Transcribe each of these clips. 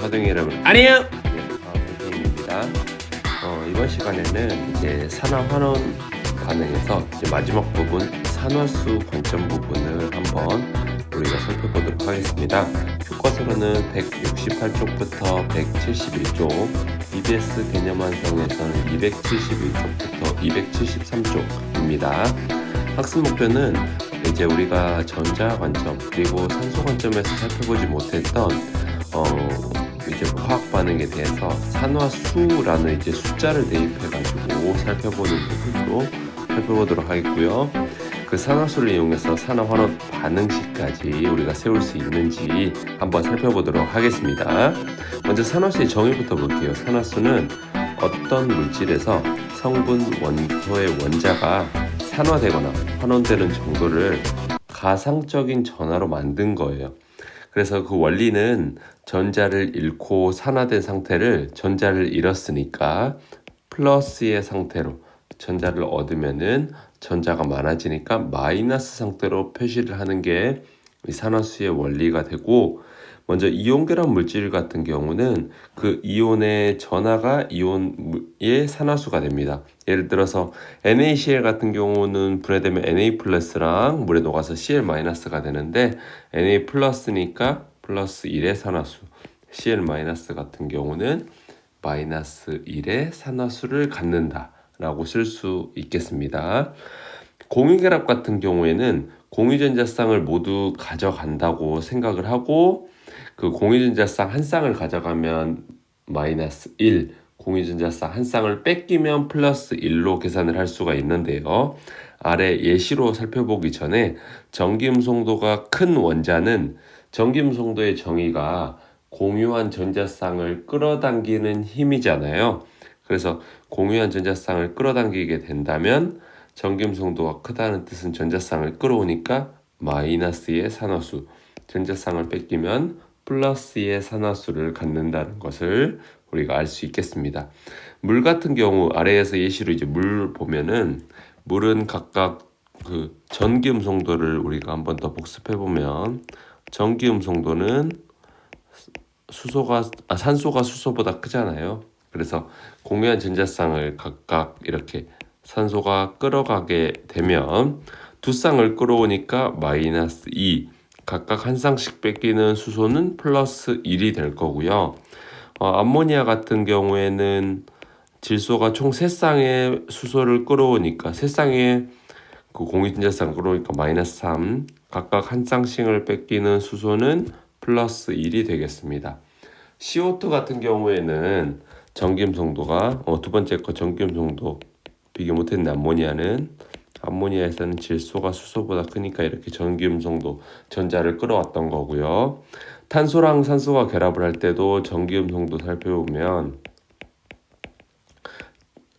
화동이 여러분 안녕! 선생님입니다. 이번 시간에는 이제 산화환원 반응에서 이제 마지막 부분 산화수 관점 부분을 한번 우리가 살펴보도록 하겠습니다. 교과서로는 168쪽부터 171쪽, EBS 개념 완성에서는 271쪽부터 273쪽입니다. 학습 목표는 이제 우리가 전자 관점 그리고 산소 관점에서 살펴보지 못했던 이제 화학 반응에 대해서 산화수라는 이제 숫자를 대입해 가지고 살펴보는 부분으로 살펴보도록 하겠고요. 그 산화수를 이용해서 산화환원 반응식까지 우리가 세울 수 있는지 한번 살펴보도록 하겠습니다. 먼저 산화수의 정의부터 볼게요. 산화수는 어떤 물질에서 성분 원소의 원자가 산화되거나 환원되는 정도를 가상적인 전하로 만든 거예요. 그래서 그 원리는 전자를 잃고 산화된 상태를 전자를 잃었으니까 플러스의 상태로 전자를 얻으면은 전자가 많아지니까 마이너스 상태로 표시를 하는 게 이 산화수의 원리가 되고, 먼저 이온결합 물질 같은 경우는 그 이온의 전하가 이온의 산화수가 됩니다. 예를 들어서 NaCl 같은 경우는 분해되면 Na+랑 물에 녹아서 Cl-가 되는데 Na+니까 플러스 1의 산화수, Cl- 같은 경우는 마이너스 1의 산화수를 갖는다 라고 쓸 수 있겠습니다. 공유결합 같은 경우에는 공유전자쌍을 모두 가져간다고 생각을 하고, 그 공유전자쌍 한 쌍을 가져가면 마이너스 1, 공유전자쌍 한 쌍을 뺏기면 플러스 1로 계산을 할 수가 있는데요. 아래 예시로 살펴보기 전에 전기음성도가 큰 원자는 전기음성도의 정의가 공유한 전자쌍을 끌어당기는 힘이잖아요. 그래서 공유한 전자쌍을 끌어당기게 된다면 전기음성도가 크다는 뜻은 전자쌍을 끌어오니까 마이너스의 산화수, 전자쌍을 뺏기면 플러스의 산화수를 갖는다는 것을 우리가 알 수 있겠습니다. 물 같은 경우 아래에서 예시로 이제 물 보면은 물은 각각 그 전기음성도를 우리가 한번 더 복습해 보면 전기음성도는 산소가 수소보다 크잖아요. 그래서 공유한 전자쌍을 각각 이렇게 산소가 끌어가게 되면 두 쌍을 끌어오니까 마이너스 2, 각각 한 쌍씩 뺏기는 수소는 플러스 1이 될 거고요. 암모니아 같은 경우에는 질소가 총 3쌍의 수소를 끌어오니까 3쌍의 그 공유전자쌍 끌어오니까 마이너스 3, 각각 한 쌍씩을 뺏기는 수소는 플러스 1이 되겠습니다. CO2 같은 경우에는 전기음성도가 두 번째 거 전기음성도 비교 못했는데 암모니아에서는 질소가 수소보다 크니까 이렇게 전기음성도 전자를 끌어왔던 거고요. 탄소랑 산소가 결합을 할 때도 전기음성도 살펴보면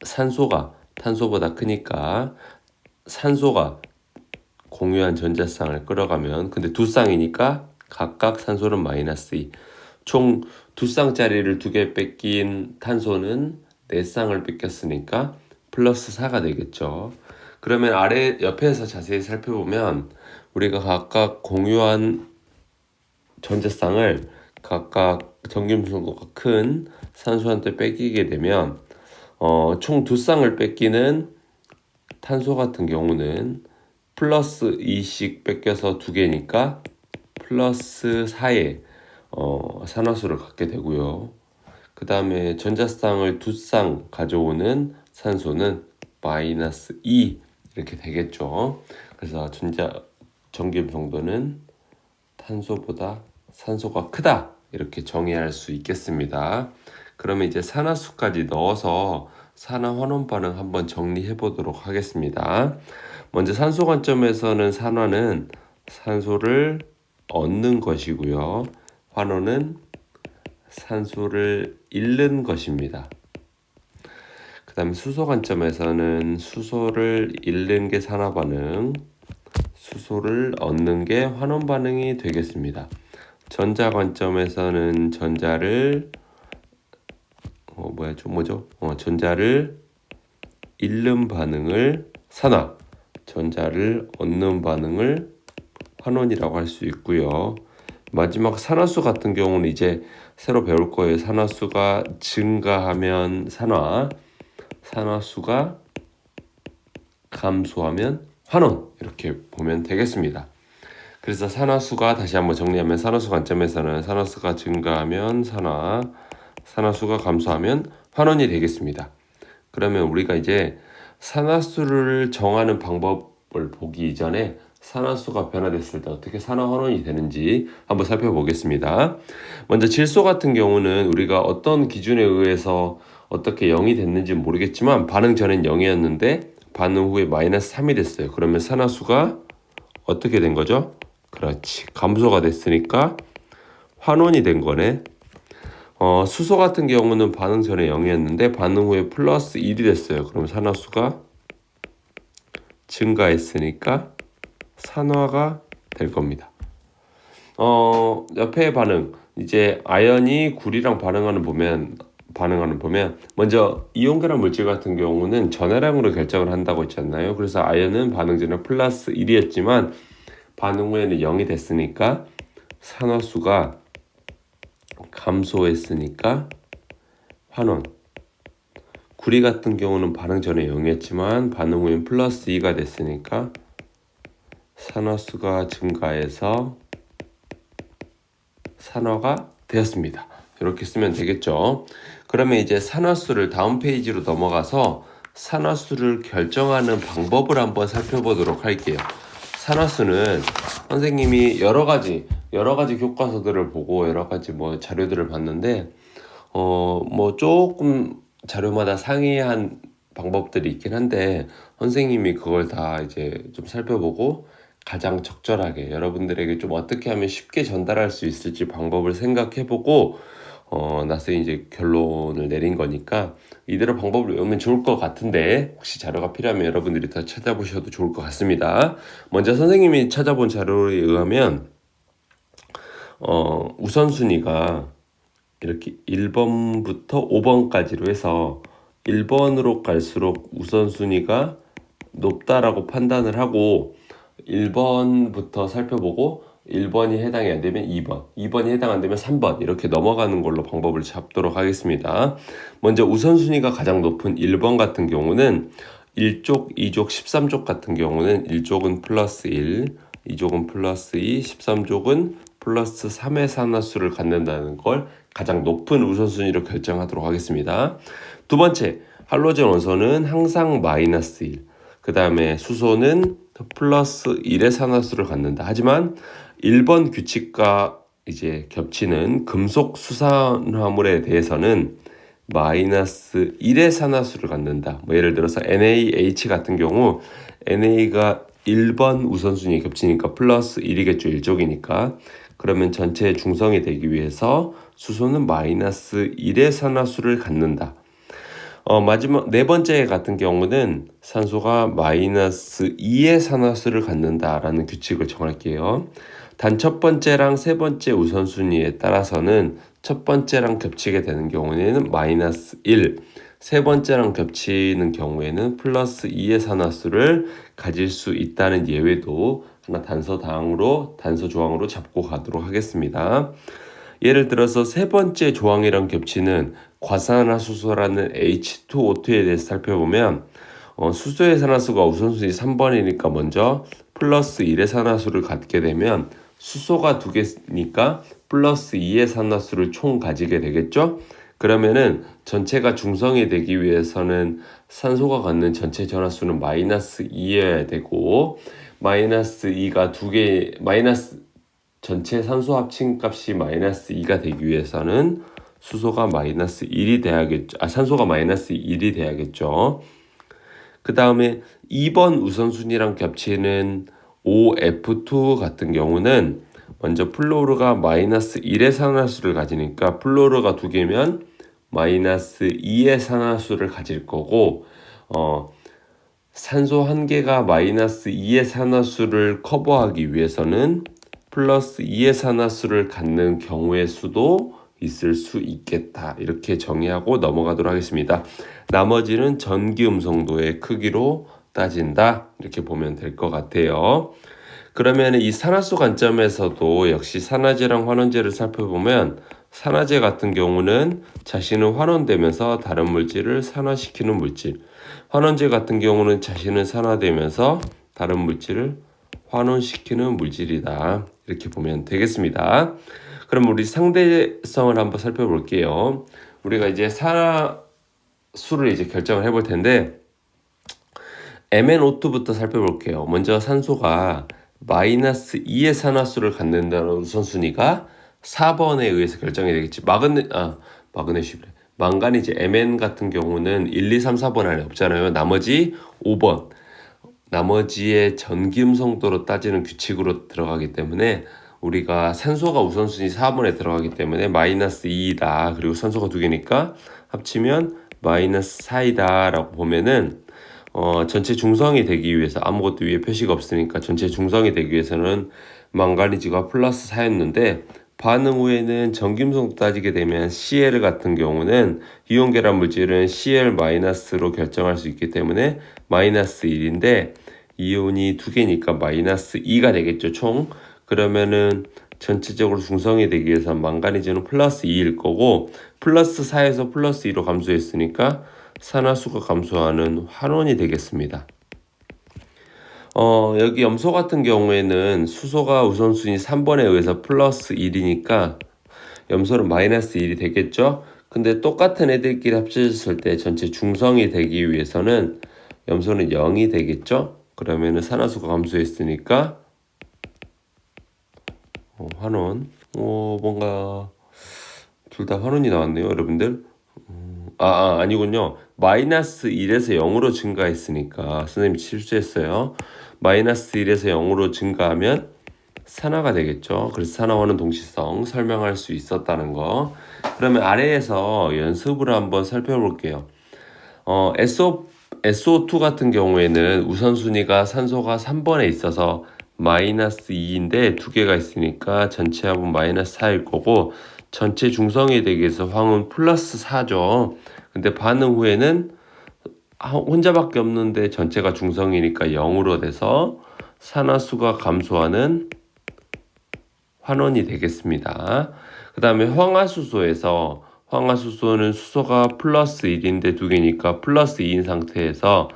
산소가 탄소보다 크니까 산소가 공유한 전자쌍을 끌어가면, 근데 두 쌍이니까 각각 산소는 마이너스 2, 총 두 쌍짜리를 2개 뺏긴 탄소는 4쌍을 뺏겼으니까 플러스 4가 되겠죠. 그러면 아래 옆에서 자세히 살펴보면 우리가 각각 공유한 전자쌍을 각각 전기음성도가 큰 산소한테 뺏기게 되면 총 2쌍을 뺏기는 탄소 같은 경우는 플러스 2씩 뺏겨서 2개니까 플러스 4의 산화수를 갖게 되고요. 그 다음에 전자쌍을 2쌍 가져오는 산소는 마이너스 2 이렇게 되겠죠. 그래서 전기음성도는 탄소보다 산소가 크다 이렇게 정의할 수 있겠습니다. 그러면 이제 산화수까지 넣어서 산화환원 반응 한번 정리해 보도록 하겠습니다. 먼저 산소 관점에서는 산화는 산소를 얻는 것이고요. 환원은 산소를 잃는 것입니다. 그 다음에 수소 관점에서는 수소를 잃는 게 산화 반응, 수소를 얻는 게 환원 반응이 되겠습니다. 전자 관점에서는 전자를 전자를 잃는 반응을 산화, 전자를 얻는 반응을 환원이라고 할 수 있고요. 마지막 산화수 같은 경우는 이제 새로 배울 거예요. 산화수가 증가하면 산화, 산화수가 감소하면 환원, 이렇게 보면 되겠습니다. 그래서 산화수가 다시 한번 정리하면 산화수 관점에서는 산화수가 증가하면 산화, 산화수가 감소하면 환원이 되겠습니다. 그러면 우리가 이제 산화수를 정하는 방법을 보기 이전에 산화수가 변화됐을 때 어떻게 산화 환원이 되는지 한번 살펴보겠습니다. 먼저 질소 같은 경우는 우리가 어떤 기준에 의해서 어떻게 0이 됐는지 모르겠지만 반응 전엔 0이었는데 반응 후에 마이너스 3이 됐어요. 그러면 산화수가 어떻게 된 거죠? 그렇지. 감소가 됐으니까 환원이 된 거네. 수소 같은 경우는 반응 전에 0이었는데 반응 후에 플러스 1이 됐어요. 그럼 산화수가 증가했으니까 산화가 될 겁니다. 옆에 반응, 이제 아연이 구리랑 반응하는 보면 먼저 이온결합 물질 같은 경우는 전해량으로 결정을 한다고 했지 않나요? 그래서 아연은 반응 전에 플러스 1이었지만 반응 후에는 0이 됐으니까 산화수가 감소했으니까 환원. 구리 같은 경우는 반응 전에 0이었지만 반응 후엔 플러스 2가 됐으니까 산화수가 증가해서 산화가 되었습니다. 이렇게 쓰면 되겠죠. 그러면 이제 산화수를 다음 페이지로 넘어가서 산화수를 결정하는 방법을 한번 살펴보도록 할게요. 산화수는 선생님이 여러 가지 교과서들을 보고 여러 가지 자료들을 봤는데 조금 자료마다 상이한 방법들이 있긴 한데 선생님이 그걸 다 이제 좀 살펴보고 가장 적절하게 여러분들에게 좀 어떻게 하면 쉽게 전달할 수 있을지 방법을 생각해보고 나서 이제 결론을 내린 거니까 이대로 방법을 외우면 좋을 것 같은데 혹시 자료가 필요하면 여러분들이 더 찾아보셔도 좋을 것 같습니다. 먼저 선생님이 찾아본 자료에 의하면 우선순위가 이렇게 1번부터 5번까지로 해서 1번으로 갈수록 우선순위가 높다라고 판단을 하고 1번부터 살펴보고 1번이 해당이 안 되면 2번, 2번이 해당 안 되면 3번 이렇게 넘어가는 걸로 방법을 잡도록 하겠습니다. 먼저 우선순위가 가장 높은 1번 같은 경우는 1쪽, 2쪽, 13쪽 같은 경우는 1쪽은 플러스 1, 2쪽은 플러스 2, 13쪽은 플러스 3의 산화수를 갖는다는 걸 가장 높은 우선순위로 결정하도록 하겠습니다. 두 번째, 할로젠 원소는 항상 마이너스 1, 그 다음에 수소는 플러스 1의 산화수를 갖는다. 하지만 1번 규칙과 이제 겹치는 금속 수산화물에 대해서는 마이너스 1의 산화수를 갖는다. 예를 들어서 NaH 같은 경우 NA가 1번 우선순위에 겹치니까 플러스 1이겠죠. 1쪽이니까. 그러면 전체의 중성이 되기 위해서 수소는 마이너스 1의 산화수를 갖는다. 마지막 네 번째 같은 경우는 산소가 마이너스 2의 산화수를 갖는다라는 규칙을 정할게요. 단 첫 번째랑 세 번째 우선순위에 따라서는 첫 번째랑 겹치게 되는 경우에는 마이너스 1, 세 번째랑 겹치는 경우에는 플러스 2의 산화수를 가질 수 있다는 예외도 하나 단서 조항으로 잡고 가도록 하겠습니다. 예를 들어서 세 번째 조항이랑 겹치는 과산화수소라는 H2O2에 대해서 살펴보면 수소의 산화수가 우선순위 3번이니까 먼저 플러스 1의 산화수를 갖게 되면 수소가 2개니까 플러스 2의 산화수를 총 가지게 되겠죠. 그러면은 전체가 중성이 되기 위해서는 산소가 갖는 전체 전화수는 마이너스 2여야 되고 마이너스 2가 전체 산소 합친 값이 마이너스 2가 되기 위해서는 수소가 마이너스 1이 돼야겠죠. 산소가 마이너스 1이 돼야겠죠. 그 다음에 2번 우선순위랑 겹치는 OF2 같은 경우는 먼저 플로르가 마이너스 1의 산화수를 가지니까 플로르가 2개면 마이너스 2의 산화수를 가질 거고 산소 1개가 마이너스 2의 산화수를 커버하기 위해서는 플러스 2의 산화수를 갖는 경우의 수도 있을 수 있겠다. 이렇게 정의하고 넘어가도록 하겠습니다. 나머지는 전기 음성도의 크기로 따진다. 이렇게 보면 될 것 같아요. 그러면 이 산화수 관점에서도 역시 산화제랑 환원제를 살펴보면 산화제 같은 경우는 자신은 환원되면서 다른 물질을 산화시키는 물질, 환원제 같은 경우는 자신은 산화되면서 다른 물질을 환원시키는 물질이다. 이렇게 보면 되겠습니다. 그럼 우리 상대성을 한번 살펴볼게요. 우리가 이제 산화수를 이제 결정을 해볼 텐데 MnO2부터 살펴볼게요. 먼저 산소가 마이너스 2의 산화수를 갖는다는 우선순위가 4번에 의해서 결정이 되겠지. 마그네슘. 망간이지 Mn 같은 경우는 1, 2, 3, 4번 안에 없잖아요. 나머지 5번. 나머지의 전기음성도로 따지는 규칙으로 들어가기 때문에 우리가 산소가 우선순위 4번에 들어가기 때문에 마이너스 2이다. 그리고 산소가 2개니까 합치면 마이너스 4이다 라고 보면은 전체 중성이 되기 위해서 아무것도 위에 표시가 없으니까 전체 중성이 되기 위해서는 망가니즈가 플러스 4였는데 반응 후에는 전기음성도 따지게 되면 Cl 같은 경우는 이온계란 물질은 Cl-로 결정할 수 있기 때문에 마이너스 1인데 이온이 2개니까 마이너스 2가 되겠죠 총. 그러면은 전체적으로 중성이 되기 위해서 망가니즈는 플러스 2일 거고 플러스 4에서 플러스 2로 감소했으니까 산화수가 감소하는 환원이 되겠습니다. 여기 염소 같은 경우에는 수소가 우선순위 3번에 의해서 플러스 1이니까 염소는 마이너스 1이 되겠죠? 근데 똑같은 애들끼리 합쳐졌을 때 전체 중성이 되기 위해서는 염소는 0이 되겠죠? 그러면은 산화수가 감소했으니까 환원. 뭔가 둘 다 환원이 나왔네요, 여러분들. 아니군요. 마이너스 1에서 0으로 증가했으니까 선생님이 실수했어요. 마이너스 1에서 0으로 증가하면 산화가 되겠죠. 그래서 산화와는 동시성 설명할 수 있었다는 거. 그러면 아래에서 연습을 한번 살펴볼게요. SO2 같은 경우에는 우선순위가 산소가 3번에 있어서 마이너스 2인데 두 개가 있으니까 전체 합은 마이너스 4일 거고 전체 중성이 되기 위해서 황은 플러스 4죠. 근데 반응 후에는 혼자밖에 없는데 전체가 중성이니까 0으로 돼서 산화수가 감소하는 환원이 되겠습니다. 그 다음에 황화수소에서 황화수소는 수소가 플러스 1인데 두 개니까 플러스 2인 상태에서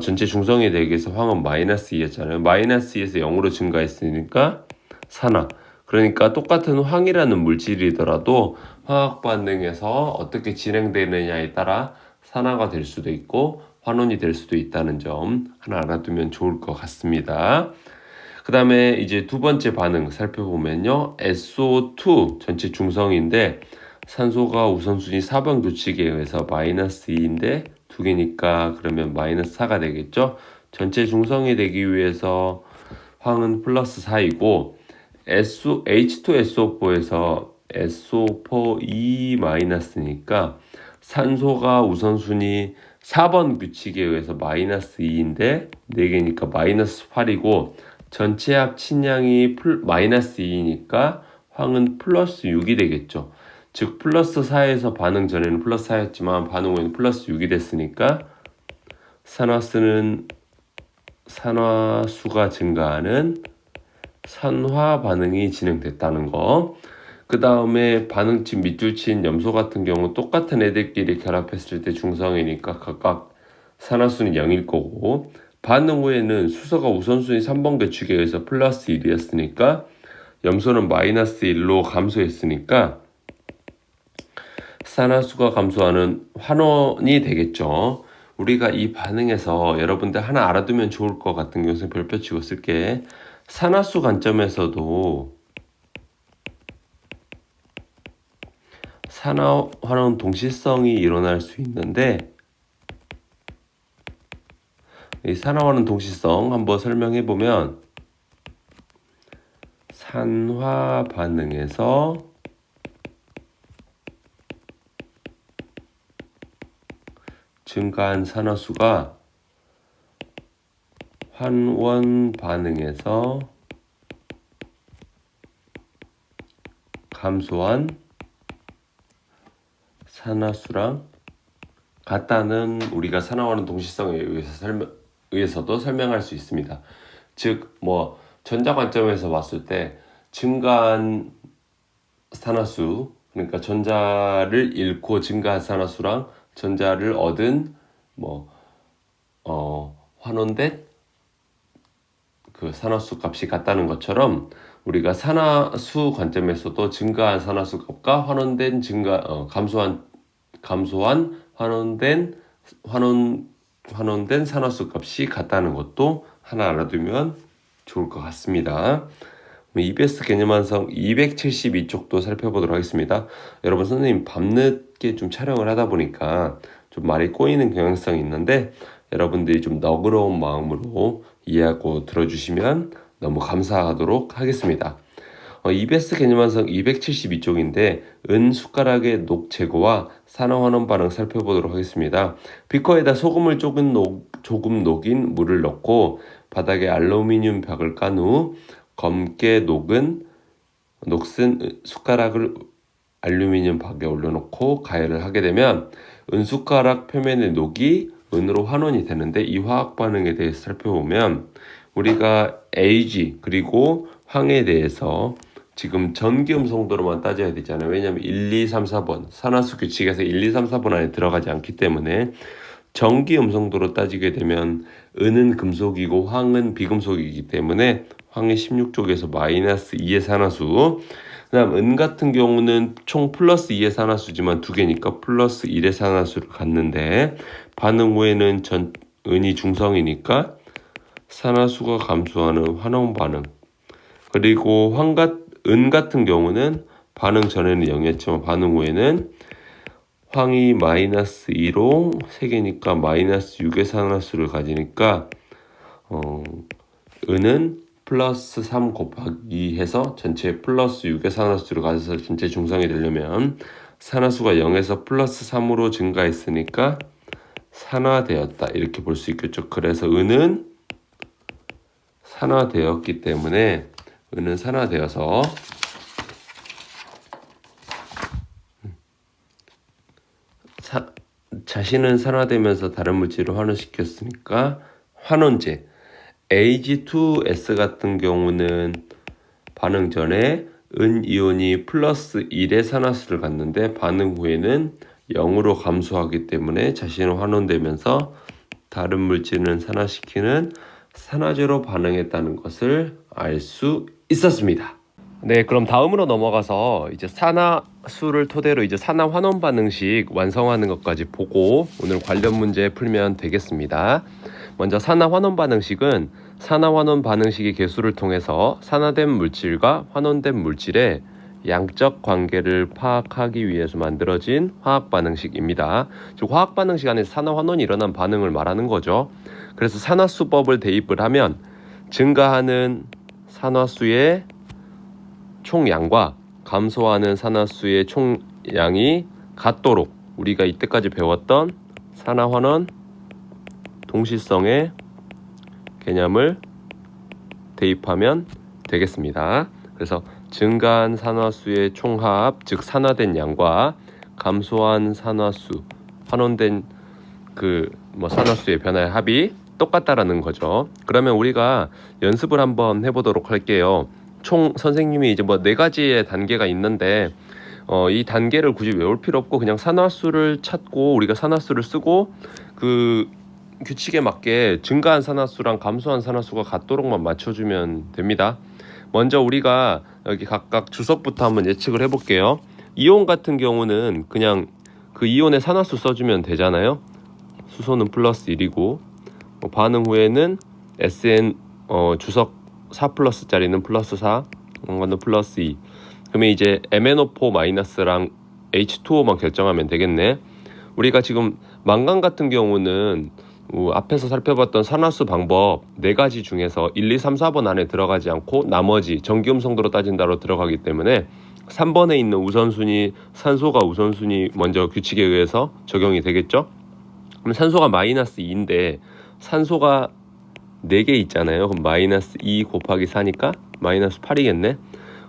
전체 중성이 되기 위해서 황은 마이너스 2였잖아요. 마이너스 2에서 0으로 증가했으니까 산화. 그러니까 똑같은 황이라는 물질이더라도 화학 반응에서 어떻게 진행되느냐에 따라 산화가 될 수도 있고 환원이 될 수도 있다는 점 하나 알아두면 좋을 것 같습니다. 그 다음에 이제 두 번째 반응 살펴보면요. SO2 전체 중성인데 산소가 우선순위 4번 규칙에 의해서 마이너스 2인데 두 개니까 그러면 마이너스 4가 되겠죠. 전체 중성이 되기 위해서 황은 플러스 4이고 H2SO4에서 SO4 2-니까 산소가 우선순위 4번 규칙에 의해서 마이너스 2인데 4개니까 마이너스 8이고 전체 합친량이 마이너스 2니까 황은 플러스 6이 되겠죠. 즉 플러스 4에서 반응 전에는 플러스 4였지만 반응 후에는 플러스 6이 됐으니까 산화수가 증가하는 산화 반응이 진행됐다는 거. 그 다음에 반응친 밑줄친 염소 같은 경우 똑같은 애들끼리 결합했을 때 중성이니까 각각 산화수는 0일 거고 반응 후에는 수소가 우선순위 3번 규칙에 의해서 플러스 1이었으니까 염소는 마이너스 1로 감소했으니까 산화수가 감소하는 환원이 되겠죠. 우리가 이 반응에서 여러분들 하나 알아두면 좋을 것 같은 경우는 별표 치고 쓸게. 산화수 관점에서도 산화 환원 동시성이 일어날 수 있는데 이 산화 환원 동시성 한번 설명해 보면 산화 반응에서 증가한 산화수가 환원 반응에서 감소한 산화수랑 같다는 우리가 산화와는 동시성에 의해서도 설명할 수 있습니다. 즉 전자 관점에서 봤을 때 증가한 산화수, 그러니까 전자를 잃고 증가한 산화수랑 전자를 얻은 뭐 환원된 그 산화수 값이 같다는 것처럼 우리가 산화수 관점에서도 증가한 산화수 값과 환원된 감소한 환원된 산화수 값이 같다는 것도 하나 알아두면 좋을 것 같습니다. EBS 개념 완성 272쪽도 살펴보도록 하겠습니다. 여러분, 선생님 밤늦게 좀 촬영을 하다 보니까 좀 말이 꼬이는 경향성이 있는데 여러분들이 좀 너그러운 마음으로 이해하고 들어주시면 너무 감사하도록 하겠습니다. EBS 개념 완성 272쪽인데 은 숟가락의 녹 제거와 산화환원 반응 살펴보도록 하겠습니다. 비커에다 소금을 조금 녹인 물을 넣고 바닥에 알루미늄 벽을 깐 후 검게 녹슨 숟가락을 알루미늄 벽에 올려놓고 가열을 하게 되면 은숟가락 표면의 녹이 은으로 환원이 되는데, 이 화학 반응에 대해서 살펴보면 우리가 Ag 그리고 황에 대해서 지금 전기음성도로만 따져야 되잖아요. 왜냐하면 1, 2, 3, 4번 산화수 규칙에서 1, 2, 3, 4번 안에 들어가지 않기 때문에 전기음성도로 따지게 되면 은은 금속이고 황은 비금속이기 때문에 황의 16쪽에서 마이너스 2의 산화수, 그 다음 은 같은 경우는 총 플러스 2의 산화수지만 두 개니까 플러스 1의 산화수를 갖는데, 반응 후에는 은이 중성이니까 산화수가 감소하는 환원 반응, 그리고 은 같은 경우는 반응 전에는 0이었지만 반응 후에는 황이 마이너스 2로 3개니까 마이너스 6의 산화수를 가지니까 은은 플러스 3 곱하기 해서 전체 플러스 6의 산화수를 가져서 전체 중성이 되려면 산화수가 0에서 플러스 3으로 증가했으니까 산화되었다, 이렇게 볼 수 있겠죠. 그래서 은은 산화되었기 때문에 은은 산화되어서 자신은 산화되면서 다른 물질을 환원시켰으니까 환원제. Ag2S 같은 경우는 반응 전에 은 이온이 플러스 1의 산화수를 갖는데 반응 후에는 0으로 감소하기 때문에 자신은 환원되면서 다른 물질은 산화시키는 산화제로 반응했다는 것을 알 수 있었습니다. 네, 그럼 다음으로 넘어가서 이제 산화수를 토대로 이제 산화 환원 반응식 완성하는 것까지 보고 오늘 관련 문제 풀면 되겠습니다. 먼저 산화 환원 반응식은 산화 환원 반응식의 개수를 통해서 산화된 물질과 환원된 물질의 양적 관계를 파악하기 위해서 만들어진 화학 반응식입니다. 즉 화학 반응식 안에 산화 환원이 일어난 반응을 말하는 거죠. 그래서 산화수법을 대입을 하면 증가하는 산화수의 총량과 감소하는 산화수의 총량이 같도록 우리가 이때까지 배웠던 산화환원 동시성의 개념을 대입하면 되겠습니다. 그래서 증가한 산화수의 총합, 즉 산화된 양과 감소한 산화수, 환원된 산화수의 변화의 합이 똑같다라는 거죠. 그러면 우리가 연습을 한번 해보도록 할게요. 총 선생님이 이제 4가지의 단계가 있는데 이 단계를 굳이 외울 필요 없고 그냥 산화수를 찾고 우리가 산화수를 쓰고 그 규칙에 맞게 증가한 산화수랑 감소한 산화수가 같도록만 맞춰주면 됩니다. 먼저 우리가 여기 각각 주석부터 한번 예측을 해볼게요. 이온 같은 경우는 그냥 그 이온의 산화수 써주면 되잖아요. 수소는 플러스 1이고 반응 후에는 SN 주석 4 플러스 짜리는 플러스 4, 이거는 플러스 2. 그러면 이제 MnO4 마이너스랑 H2O만 결정하면 되겠네. 우리가 지금 망간 같은 경우는 앞에서 살펴봤던 산화수 방법 4가지 중에서 1, 2, 3, 4번 안에 들어가지 않고 나머지 전기음성도로 따진다로 들어가기 때문에 3번에 있는 우선순위 산소가 우선순위 먼저 규칙에 의해서 적용이 되겠죠. 그럼 산소가 마이너스 2인데 산소가 4개 있잖아요. 그럼 마이너스 2 곱하기 4니까 마이너스 8이겠네.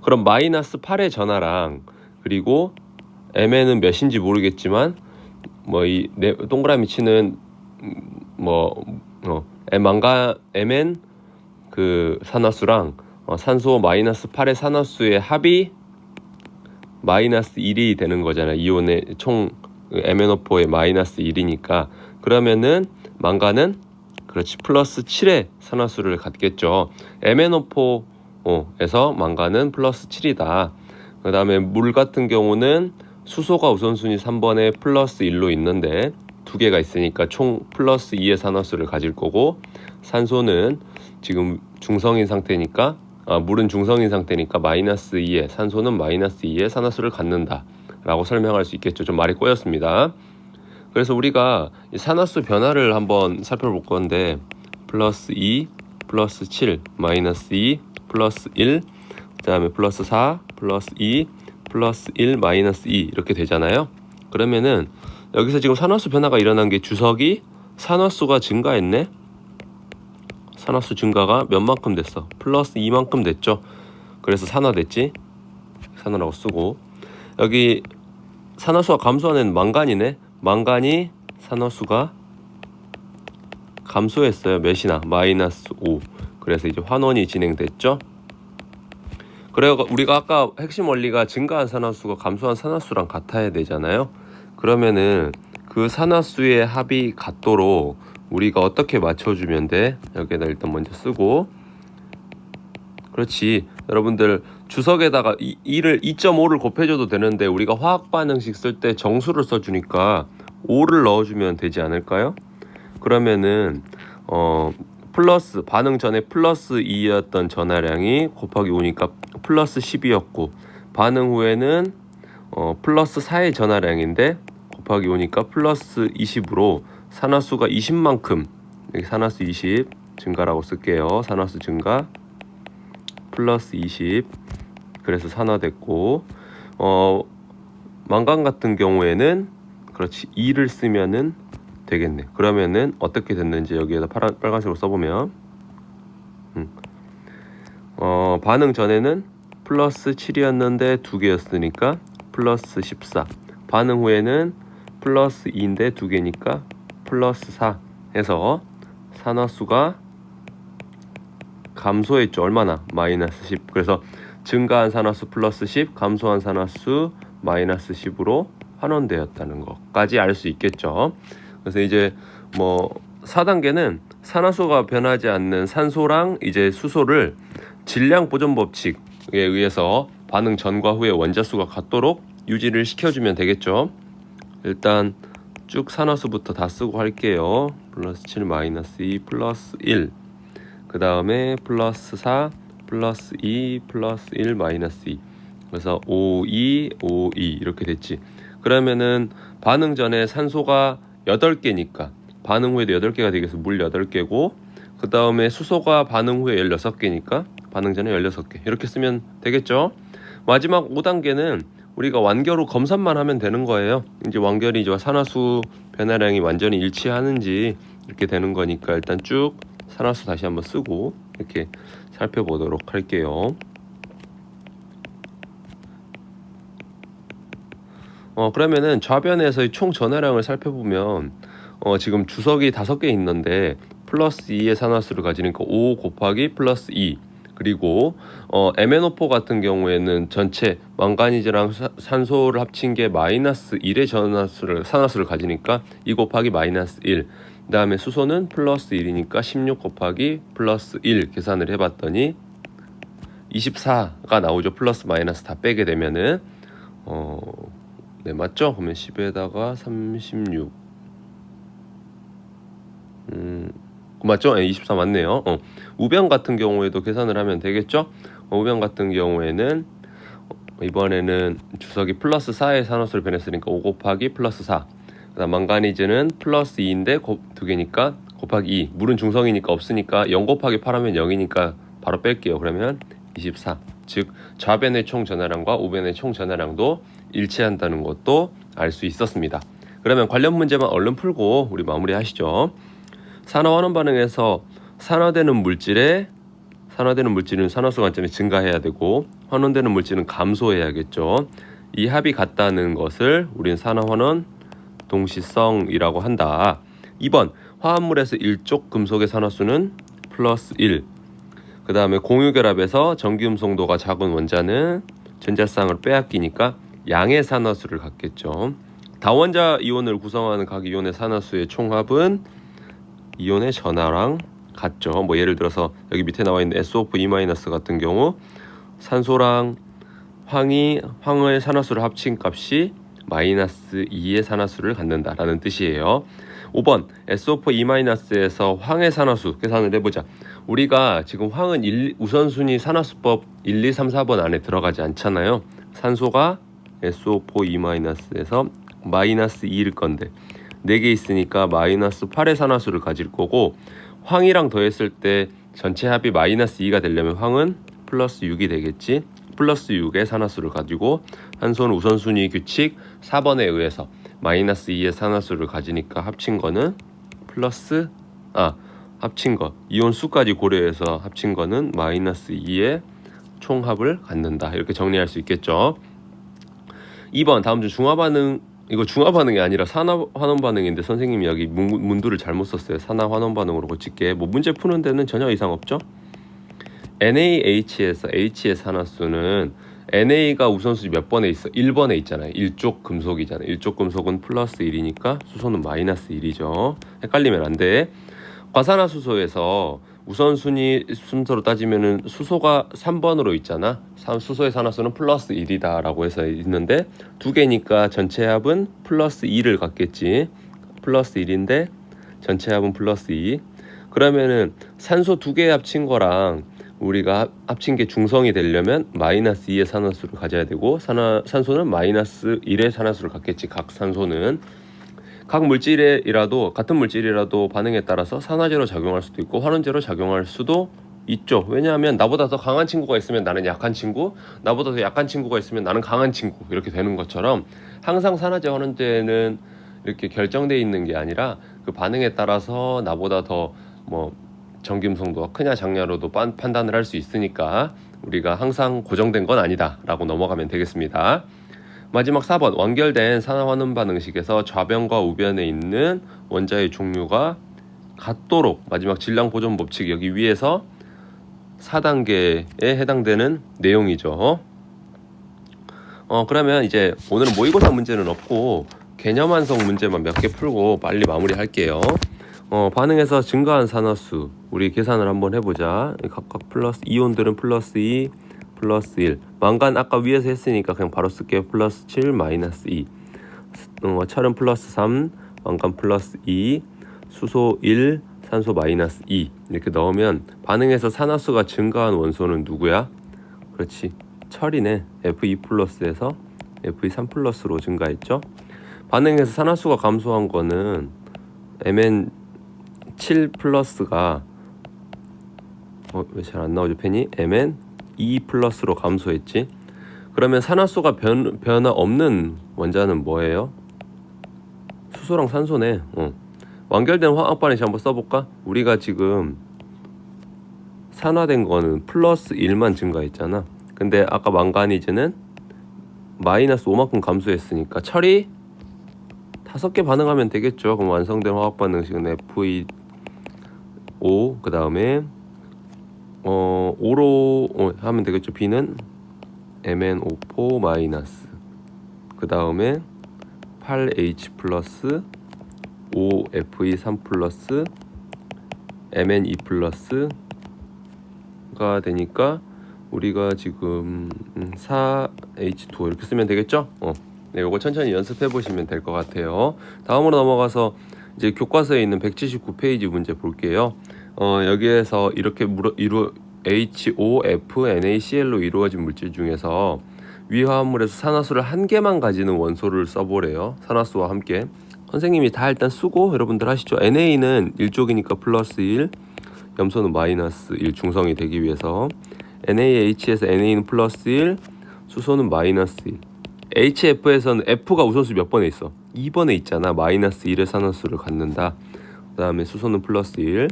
그럼 마이너스 8의 전하랑 그리고 Mn은 몇인지 모르겠지만 이 동그라미 치는 Mn 그 산화수랑 산소 마이너스 8의 산화수의 합이 마이너스 1이 되는 거잖아요. 이온의 총 MnO4의 마이너스 1이니까 그러면은 망간은 그렇지 플러스 7의 산화수를 갖겠죠. MnO4에서 망간은 플러스 7이다. 그 다음에 물 같은 경우는 수소가 우선순위 3번에 플러스 1로 있는데 두 개가 있으니까 총 플러스 2의 산화수를 가질 거고, 산소는 지금 중성인 상태니까 물은 중성인 상태니까 마이너스 2의, 산소는 마이너스 2의 산화수를 갖는다 라고 설명할 수 있겠죠. 좀 말이 꼬였습니다. 그래서 우리가 이 산화수 변화를 한번 살펴볼 건데, 플러스 2, 플러스 7, 마이너스 2, 플러스 1, 그 다음에 플러스 4, 플러스 2, 플러스 1, 마이너스 2 이렇게 되잖아요. 그러면은 여기서 지금 산화수 변화가 일어난 게 주석이 산화수가 증가했네. 산화수 증가가 몇 만큼 됐어? 플러스 2만큼 됐죠. 그래서 산화됐지. 산화라고 쓰고, 여기 산화수가 감소하는 망간이네. 망간이 산화수가 감소했어요. 몇이나? 마이너스 5. 그래서 이제 환원이 진행됐죠. 그래요. 우리가 아까 핵심 원리가 증가한 산화수가 감소한 산화수랑 같아야 되잖아요. 그러면은 그 산화수의 합이 같도록 우리가 어떻게 맞춰주면 돼? 여기에다 일단 먼저 쓰고, 그렇지. 여러분들 주석에다가 2.5를 곱해줘도 되는데 우리가 화학 반응식 쓸 때 정수를 써주니까 5를 넣어주면 되지 않을까요? 그러면은 플러스, 반응 전에 플러스 2였던 전하량이 곱하기 5니까 플러스 10이었고, 반응 후에는 플러스 4의 전하량인데 곱하기 5니까 플러스 20으로 산화수가 20만큼, 여기 산화수 20 증가라고 쓸게요. 산화수 증가 플러스 20, 그래서 산화됐고, 망간 같은 경우에는 그렇지 2를 쓰면은 되겠네. 그러면은 어떻게 됐는지 여기에다 빨간색으로 써보면, 반응 전에는 플러스 7이었는데 2개였으니까 플러스 14, 반응 후에는 플러스 2인데 2개니까 플러스 4 해서 산화수가 감소했죠. 얼마나? 마이너스 10. 그래서 증가한 산화수 플러스 10, 감소한 산화수 마이너스 10으로 환원되었다는 것까지 알 수 있겠죠. 그래서 이제 4단계는 산화수가 변하지 않는 산소랑 이제 수소를 질량 보존 법칙에 의해서 반응 전과 후에 원자수가 같도록 유지를 시켜주면 되겠죠. 일단 쭉 산화수부터 다 쓰고 할게요. 플러스 7, 마이너스 2, 플러스 1, 그 다음에 플러스 4, 플러스 2, 플러스 1, 마이너스 2. 그래서 5, 2, 5, 2 이렇게 됐지. 그러면은 반응 전에 산소가 8개니까 반응 후에도 8개가 되겠어. 물 8개고, 그 다음에 수소가 반응 후에 16개니까 반응 전에 16개 이렇게 쓰면 되겠죠. 마지막 5단계는 우리가 완결 후 검산만 하면 되는 거예요. 이제 완결이 이제 산화수 변화량이 완전히 일치하는지 이렇게 되는 거니까 일단 쭉 산화수 다시 한번 쓰고 이렇게 살펴보도록 할게요. 그러면은 좌변에서의 총 전하량을 살펴보면 지금 주석이 5개 있는데 플러스 2의 산화수를 가지니까 5 곱하기 플러스 2, 그리고 MnO4 같은 경우에는 전체 망가니즈랑 산소를 합친 게 마이너스 1의 산화수를 가지니까 2 곱하기 마이너스 1, 그 다음에 수소는 플러스 1이니까 16 곱하기 플러스 1 계산을 해봤더니 24가 나오죠. 플러스 마이너스 다 빼게 되면은 네, 맞죠? 그러면 10에다가 36 맞죠? 24 맞네요. 우변 같은 경우에도 계산을 하면 되겠죠? 우변 같은 경우에는 이번에는 주석이 플러스 4의 산화수를 변했으니까 5 곱하기 플러스 4, 그다음 망가니즈는 플러스 2인데 2개니까 곱하기 2, 물은 중성이니까 없으니까 0 곱하기 8 하면 0이니까 바로 뺄게요. 그러면 24, 즉 좌변의 총 전하량과 우변의 총 전하량도 일치한다는 것도 알 수 있었습니다. 그러면 관련 문제만 얼른 풀고 우리 마무리하시죠. 산화환원 반응에서 산화되는 물질은 산화수 관점에 증가해야 되고, 환원되는 물질은 감소해야겠죠. 이 합이 같다는 것을 우린 산화환원 동시성이라고 한다. 2번, 화합물에서 일족 금속의 산화수는 플러스 1, 그 다음에 공유결합에서 전기음성도가 작은 원자는 전자쌍을 빼앗기니까 양의 산화수를 갖겠죠. 다원자 이온을 구성하는 각 이온의 산화수의 총합은 이온의 전하랑 같죠. 뭐 예를 들어서 여기 밑에 나와 있는 SO4E- 같은 경우 산소랑 황의 산화수를 합친 값이 -2의 산화수를 갖는다라는 뜻이에요. 5번 SO4E-에서 황의 산화수 계산을 해보자. 우리가 지금 황은 우선순위 산화수법 1, 2, 3, 4번 안에 들어가지 않잖아요. 산소가 SO4E-에서 -2일 건데 4개 있으니까 -8의 산화수를 가질 거고, 황이랑 더했을 때 전체 합이 -2가 되려면 황은 +6이 되겠지. +6의 산화수를 가지고 산소는 우선순위 규칙 4번에 의해서 -2의 산화수를 가지니까 합친 거는 이온 수까지 고려해서 합친 거는 -2의 총합을 갖는다. 이렇게 정리할 수 있겠죠. 2번 다음 중 중화반응, 이거 중화반응이 아니라 산화환원 반응인데 선생님이 여기 문두를 잘못 썼어요. 산화환원 반응으로 고칠게. 뭐 문제 푸는 데는 전혀 이상 없죠. NaH에서 H의 산화수는 Na가 우선순위 몇 번에 있어? 1번에 있잖아요. 일족 금속이잖아요. 일족 금속은 +1이니까 수소는 -1이죠. 헷갈리면 안 돼. 과산화수소에서 우선순위 순서로 따지면은 수소가 3번으로 있잖아. 수소의 산화수는 +1이다 라고 해서 있는데 2개니까 전체 합은 +2를 갖겠지. +1인데 전체 합은 +2. 그러면은 산소 2개 합친 거랑 우리가 합친 게 중성이 되려면 -2의 산화수를 가져야 되고, 산소는 -1의 산화수를 갖겠지. 각 산소는 같은 물질이라도 반응에 따라서 산화제로 작용할 수도 있고 환원제로 작용할 수도 있죠. 왜냐하면 나보다 더 강한 친구가 있으면 나는 약한 친구, 나보다 더 약한 친구가 있으면 나는 강한 친구, 이렇게 되는 것처럼 항상 산화제 환원제는 이렇게 결정되어 있는 게 아니라 그 반응에 따라서 나보다 더 전기음성도가 크냐 작냐로도 판단을 할 수 있으니까 우리가 항상 고정된 건 아니다 라고 넘어가면 되겠습니다. 마지막 4번 완결된 산화환원 반응식에서 좌변과 우변에 있는 원자의 종류가 같도록, 마지막 질량 보존 법칙 여기 위에서 4단계에 해당되는 내용이죠. 그러면 이제 오늘은 모의고사 문제는 없고 개념 완성 문제만 몇 개 풀고 빨리 마무리할게요. 반응에서 증가한 산화수 우리 계산을 한번 해보자. 각각 이온들은 +2, +1. 망간 아까 위에서 했으니까 그냥 바로 쓸게요. +7, -2. 철은 +3, 망간 +2, 수소 1, 산소 -2. 이렇게 넣으면 반응에서 산화수가 증가한 원소는 누구야? 그렇지, 철이네. Fe+에서 Fe3+로 증가했죠. 반응에서 산화수가 감소한 거는 Mn7+가 왜 잘 안 나오죠 펜이? Mn2+로 감소했지. 그러면 산화수가 변화 없는 원자는 뭐예요? 수소랑 산소네. 완결된 화학 반응식 한번 써볼까? 우리가 지금 산화된 거는 +1만 증가했잖아. 근데 아까 망가니즈는 -5만큼 감소했으니까 철이 5개 반응하면 되겠죠. 그럼 완성된 화학 반응식은 Fe5, 그 다음에 5로 하면 되겠죠. B는 MnO4-, 그 다음에 8H+, 5Fe3+, Mn2+가 되니까 우리가 지금 4H2O 이렇게 쓰면 되겠죠. 네, 요거 천천히 연습해 보시면 될 것 같아요. 다음으로 넘어가서 이제 교과서에 있는 179페이지 문제 볼게요. 여기에서 이렇게 HOF, NaCl로 이루어진 물질 중에서 위 화합물에서 산화수를 한 개만 가지는 원소를 써보래요. 산화수와 함께. 선생님이 다 일단 쓰고 여러분들 하시죠. Na는 1쪽이니까 +1, 염소는 -1 중성이 되기 위해서. NaH에서 Na는 +1, 수소는 -1. HF에서는 F가 우선수 몇 번에 있어? 2번에 있잖아. -1의 산화수를 갖는다. 그 다음에 수소는 +1.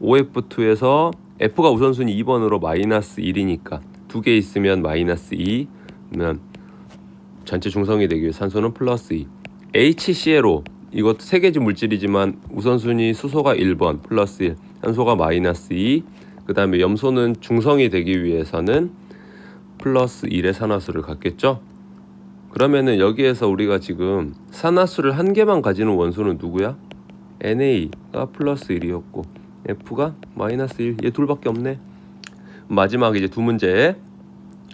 OF2에서 F가 우선순위 2번으로 -1이니까 2개 있으면 -2, 그러면 전체 중성이 되기 위해 산소는 +2. HClO 이것도 3개지 물질이지만 우선순위 수소가 1번 +1, 산소가 -2, 그 다음에 염소는 중성이 되기 위해서는 플러스 1의 산화수를 갖겠죠. 그러면은 여기에서 우리가 지금 산화수를 한 개만 가지는 원소는 누구야? NA가 플러스 1이었고 F가 마이너스 1. 얘 둘밖에 없네. 마지막 이제 두 문제.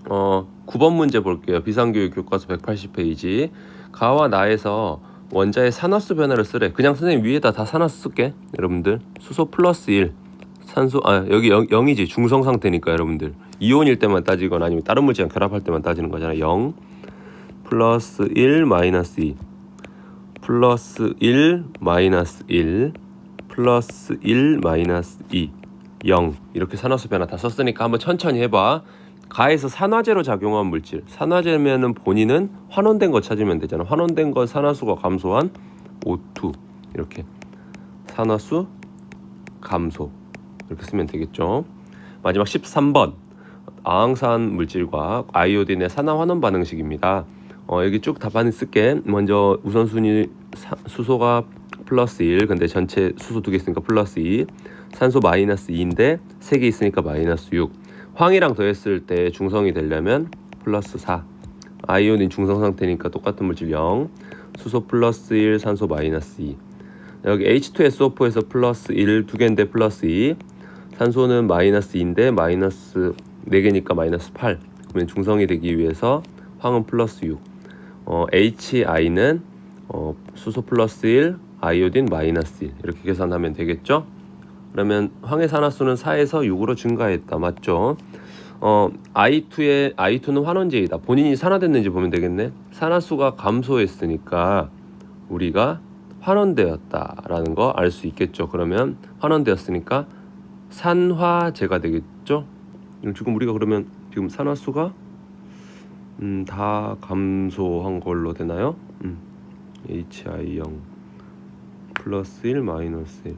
9번 문제 볼게요. 비상교육 교과서 180페이지. 가와 나에서 원자의 산화수 변화를 쓰래. 그냥 선생님 위에다 다 산화수 쓸게. 여러분들 수소 플러스 1, 산소 여기 0이지. 중성 상태니까 여러분들 이온일 때만 따지거나 아니면 다른 물질이랑 결합할 때만 따지는 거잖아. 0 플러스 1 마이너스 2 플러스 1 마이너스 1 플러스 1 마이너스 2 0 이렇게 산화수 변화 다 썼으니까 한번 천천히 해봐. 가에서 산화제로 작용한 물질. 산화제면은 본인은 환원된 거 찾으면 되잖아. 환원된 거 산화수가 감소한 O2 이렇게 산화수 감소 이렇게 쓰면 되겠죠. 마지막 13번 아항산 물질과 아이오딘의 산화 환원 반응식입니다. 여기 쭉 답안을 쓸게. 먼저 우선순위 수소가 플러스 1 근데 전체 수소 2개 있으니까 플러스 2 산소 마이너스 2인데 3개 있으니까 마이너스 6 황이랑 더했을 때 중성이 되려면 플러스 4 아이오딘 중성 상태니까 똑같은 물질 0 수소 플러스 1 산소 마이너스 2 여기 H2SO4에서 플러스 1 2개인데 플러스 2 산소는 마이너스 2인데 마이너스 4개니까 마이너스 8 그러면 중성이 되기 위해서 황은 플러스 6 HI는 수소 플러스 1 아이오딘 마이너스 1 이렇게 계산하면 되겠죠. 그러면 황의 산화수는 4에서 6으로 증가했다. 맞죠? I2는 환원제이다. 본인이 산화됐는지 보면 되겠네. 산화수가 감소했으니까 우리가 환원되었다라는 거 알 수 있겠죠. 그러면 환원되었으니까 산화제가 되겠죠. 지금 우리가 그러면 지금 산화수가 다 감소한 걸로 되나요? HI0 플러스 1 마이너스 1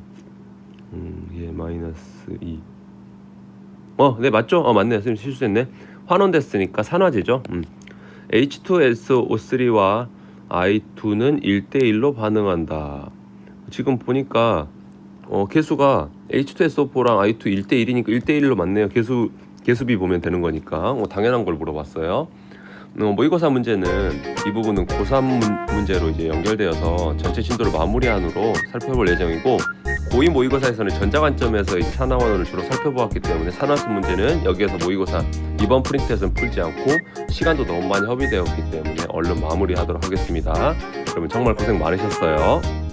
예 마이너스 2 네 맞죠? 맞네. 선생님 실수했네. 환원됐으니까 산화제죠. H2SO3와 I2는 1대1로 반응한다. 지금 보니까 개수가 H2SO4랑 I2 1대1이니까 1대1로 맞네요. 개수비 보면 되는 거니까 당연한 걸 물어봤어요. 모의고사 문제는 이 부분은 고3 문제로 이제 연결되어서 전체 진도를 마무리한으로 살펴볼 예정이고 고2 모의고사에서는 전자관점에서 이제 산화환원을 주로 살펴보았기 때문에 산화수 문제는 여기에서 모의고사 이번 프린트에서는 풀지 않고 시간도 너무 많이 허비되었기 때문에 얼른 마무리하도록 하겠습니다. 여러분 정말 고생 많으셨어요.